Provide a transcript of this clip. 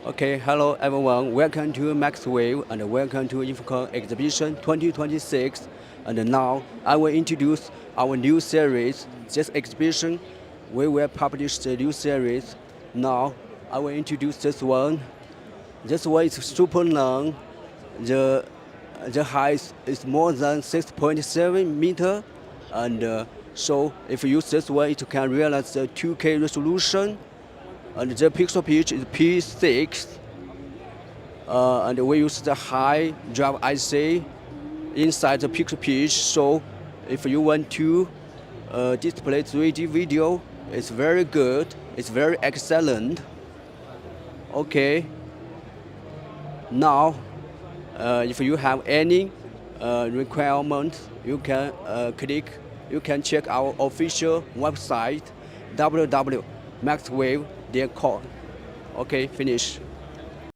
Okay, hello everyone. Welcome to Muxwave and welcome to InfoComm Exhibition 2026. And now I will introduce our new series. This exhibition, we will publish the new series. Now I will introduce this one. This one is super long. The the height is more than 6.7 meter, and so if you use this one, it can realize the 2K resolution, and the pixel pitch is P6. And we use the high drive IC inside the pixel pitch. So if you want to display 3D video, it's very good. It's very excellent. Okay. Now, if you have any requirement, you can you can check our official website www.muxwave.com. Okay, finish.